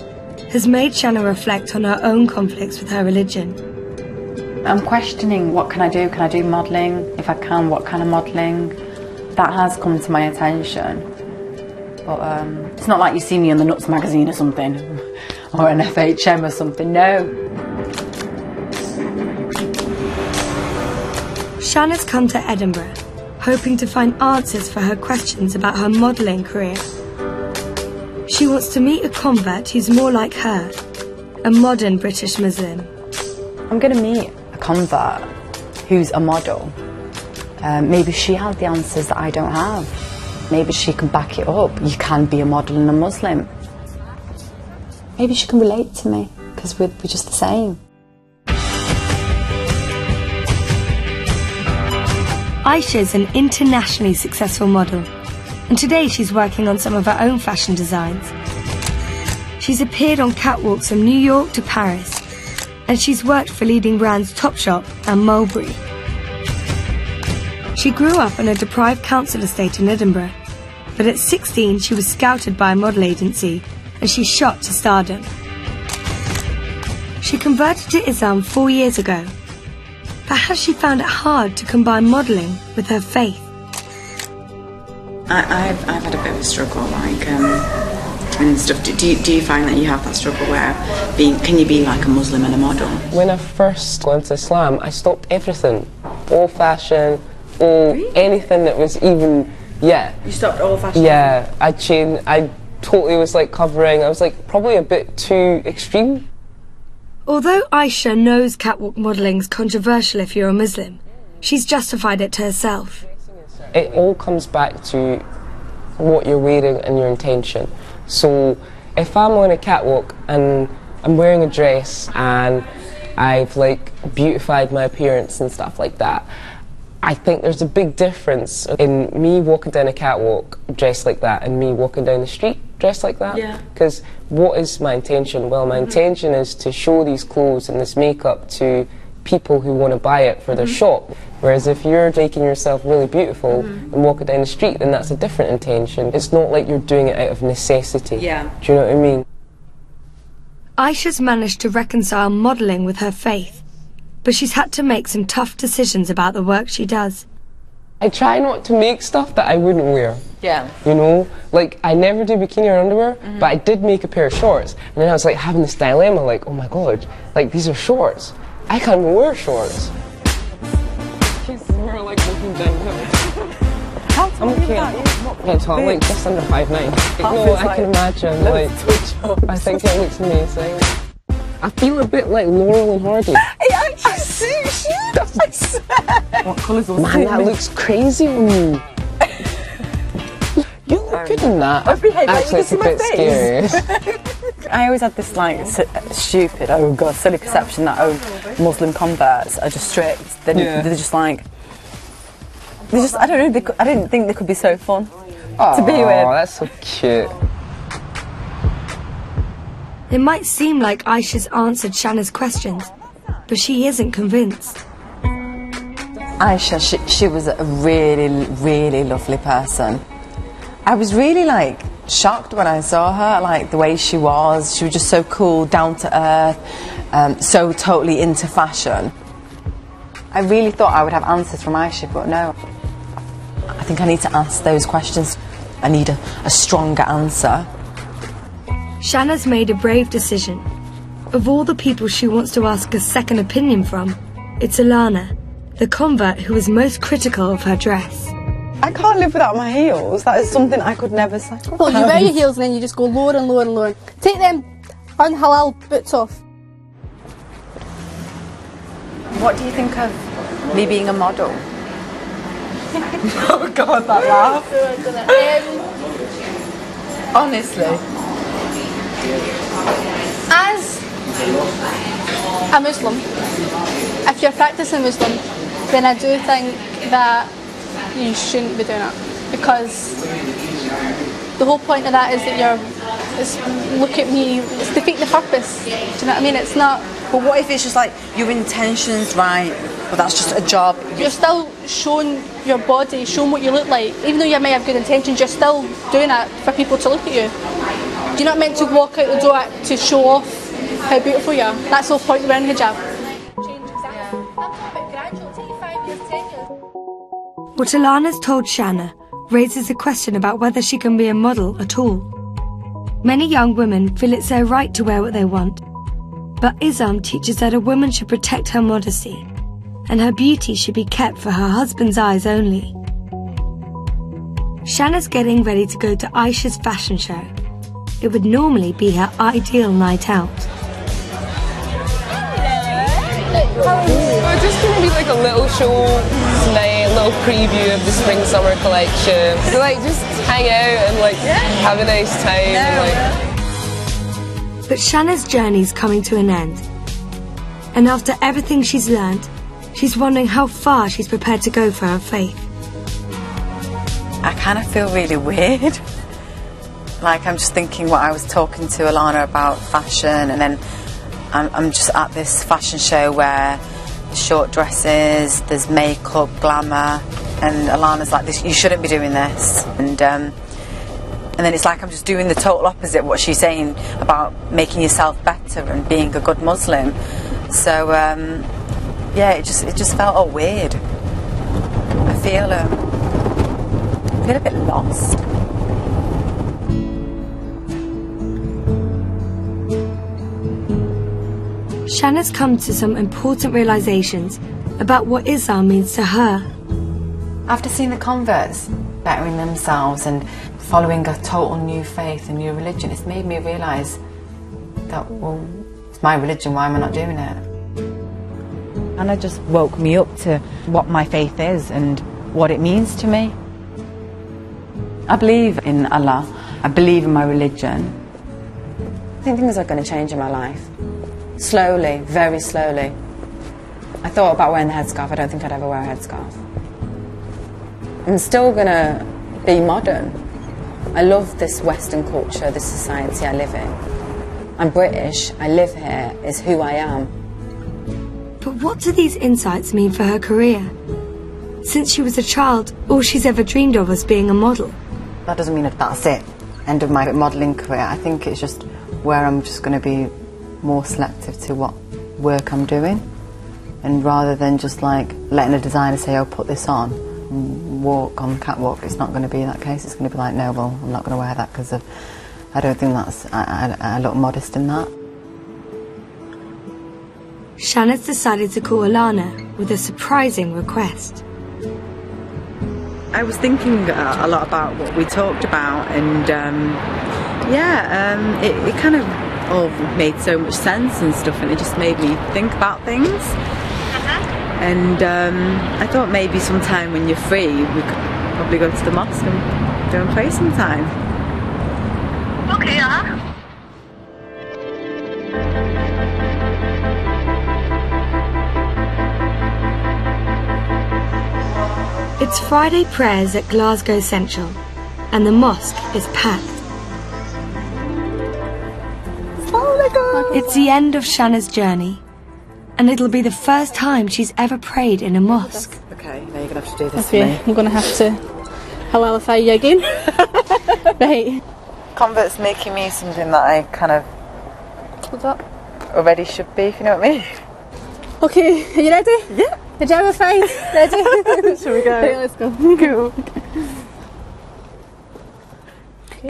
has made Shanna reflect on her own conflicts with her religion. I'm questioning, what can I do? Can I do modelling? If I can, what kind of modelling? That has come to my attention. But it's not like you see me on the Nuts magazine or something, or an FHM or something, no. Shanna's come to Edinburgh, hoping to find answers for her questions about her modelling career. She wants to meet a convert who's more like her, a modern British Muslim. I'm going to meet a convert who's a model. Maybe she has the answers that I don't have. Maybe she can back it up. You can be a model and a Muslim. Maybe she can relate to me, because we're just the same. Aisha's an internationally successful model, and today she's working on some of her own fashion designs. She's appeared on catwalks from New York to Paris, and she's worked for leading brands Topshop and Mulberry. She grew up in a deprived council estate in Edinburgh, but at 16 she was scouted by a model agency and she shot to stardom. She converted to Islam 4 years ago, but has she found it hard to combine modelling with her faith? I've had a bit of a struggle, and stuff. Do you find that you have that struggle where can you be like a Muslim and a model? When I first went to Islam, I stopped everything, all fashion, anything that was even, You stopped all fashion? Yeah, I changed. I totally was like covering. I was like probably a bit too extreme. Although Aisha knows catwalk modelling's controversial if you're a Muslim, she's justified it to herself. It all comes back to what you're wearing and your intention. So if I'm on a catwalk and I'm wearing a dress and I've like beautified my appearance and stuff like that, I think there's a big difference in me walking down a catwalk dressed like that and me walking down the street dressed like that. Yeah. Because what is my intention? Well, my intention is to show these clothes and this makeup to people who want to buy it for their shop. Whereas if you're making yourself really beautiful and walking down the street, then that's a different intention. It's not like you're doing it out of necessity. Yeah. Do you know what I mean? Aisha's managed to reconcile modelling with her faith, but she's had to make some tough decisions about the work she does. I try not to make stuff that I wouldn't wear. Yeah. You know, like I never do bikini or underwear, but I did make a pair of shorts. And then I was like having this dilemma, like, oh my god, like these are shorts. I can't even wear shorts. We're like looking downhill. How tall are you? Yeah, tall, I'm like just under 5'9". No, I can imagine, like, I think it looks amazing. I feel a bit like Laurel and Hardy. It actually suits you, I swear. What colours will Man, that looks crazy on you. You look good in that. I've behaved like actually, you it's a can bit see my scary. face. I always had this like stupid, oh god, silly perception that Muslim converts are just strict. They're just like, I don't know, I didn't think they could be so fun to be with. Oh, that's so cute. It might seem like Aisha's answered Shanna's questions, but she isn't convinced. Aisha, she was a really, really lovely person. I was really like shocked when I saw her, like the way she was. She was just so cool, down to earth, so totally into fashion. I really thought I would have answers from Aisha, but no. I think I need to ask those questions. I need a stronger answer. Shanna's made a brave decision. Of all the people she wants to ask a second opinion from, it's Alana, the convert who was most critical of her dress. I can't live without my heels. That is something I could never sacrifice. Well, you wear your heels and then you just go lower and lower and lower. Take them unhalal boots off. What do you think of me being a model? Oh god, that laugh. Honestly. As a Muslim, if you're practicing Muslim, then I do think that you shouldn't be doing it, because the whole point of that is that look at me, it's defeating the purpose. Do you know what I mean? It's not. But what if it's just like your intentions right, but that's just a job? You're still showing your body, showing what you look like. Even though you may have good intentions, you're still doing it for people to look at you. You're not meant to walk out the door to show off how beautiful you are. That's the whole point of wearing hijab. What Alana's told Shanna raises a question about whether she can be a model at all. Many young women feel it's their right to wear what they want, but Islam teaches that a woman should protect her modesty, and her beauty should be kept for her husband's eyes only. Shanna's getting ready to go to Aisha's fashion show. It would normally be her ideal night out. We're just going to be like a little show tonight, a little preview of the spring-summer collection. So like just hang out and like have a nice time. And, like... But Shanna's journey's coming to an end. And after everything she's learned, she's wondering how far she's prepared to go for her faith. I kind of feel really weird. Like I'm just thinking what I was talking to Alana about fashion, and then I'm just at this fashion show where there's short dresses, there's makeup, glamour, and Alana's like, "This, you shouldn't be doing this," and then it's like I'm just doing the total opposite of what she's saying about making yourself better and being a good Muslim. So yeah, it just felt all weird. I feel a bit lost. Shanna's come to some important realizations about what Islam means to her. After seeing the converts bettering themselves and following a total new faith and new religion, it's made me realise that, well, it's my religion, why am I not doing it? And it just woke me up to what my faith is and what it means to me. I believe in Allah, I believe in my religion. I think things are going to change in my life. Slowly, very slowly. I thought about wearing the headscarf. I don't think I'd ever wear a headscarf. I'm still going to be modern. I love this Western culture, this society I live in. I'm British, I live here, it's who I am. But what do these insights mean for her career? Since she was a child, all she's ever dreamed of was being a model. That doesn't mean that that's it, end of my modelling career. I think it's just where I'm just going to be more selective to what work I'm doing, and rather than just like letting a designer say, "Oh, put this on and walk on the catwalk," it's not going to be that case. It's going to be like, "No, well, I'm not going to wear that because I don't think that's I look modest in that." Shanna's decided to call Alana with a surprising request. I was thinking a lot about what we talked about, and it kind of all made so much sense and stuff, and it just made me think about things. And I thought maybe sometime when you're free we could probably go to the mosque and go and pray sometime. Okay, It's Friday prayers at Glasgow Central, and the mosque is packed. It's the end of Shanna's journey, and it'll be the first time she's ever prayed in a mosque. Okay, now you're going to have to do this Okay, I'm going to have to halalify you again. Right. Convert's making me something that I kind of already should be, if you know what I mean. Okay, are you ready? Yeah. Hijab-ified. Ready? Shall we go? Right, let's go. Cool.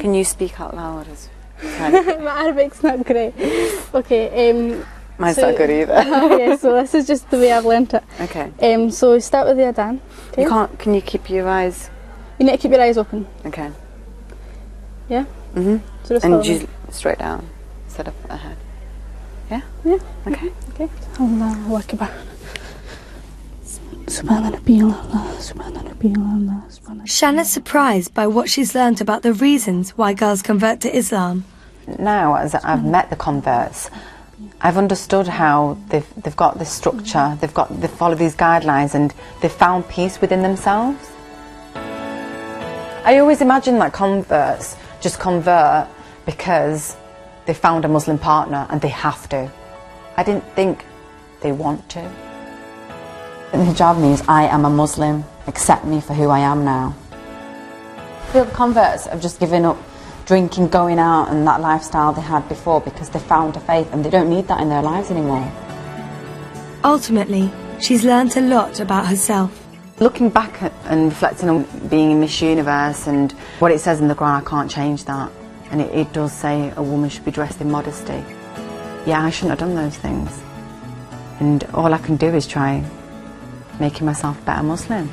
Can you speak out loud? My Arabic's not great. Okay. Mine's not good either. Yeah, so this is just the way I've learnt it. Okay. So we start with the adhan. Okay? You can't. Can you keep your eyes? You need to keep your eyes open. Okay. Yeah. Mhm. So just and follow me. just straight down, instead of ahead. Yeah. Yeah. Okay. Okay. Allahu Akbar. Subhanallah. Shanna's surprised by what she's learnt about the reasons why girls convert to Islam. Now, as I've met the converts, I've understood how they've got this structure, they follow these guidelines, and they've found peace within themselves. I always imagine that converts just convert because they found a Muslim partner and they have to. I didn't think they want to. And hijab means I am a Muslim, accept me for who I am now. I feel the converts have just given up drinking, going out and that lifestyle they had before because they found a faith and they don't need that in their lives anymore. Ultimately, she's learnt a lot about herself. Looking back at and reflecting on being in Miss Universe and what it says in the Quran, I can't change that. And it does say a woman should be dressed in modesty. Yeah, I shouldn't have done those things. And all I can do is try making myself a better Muslim.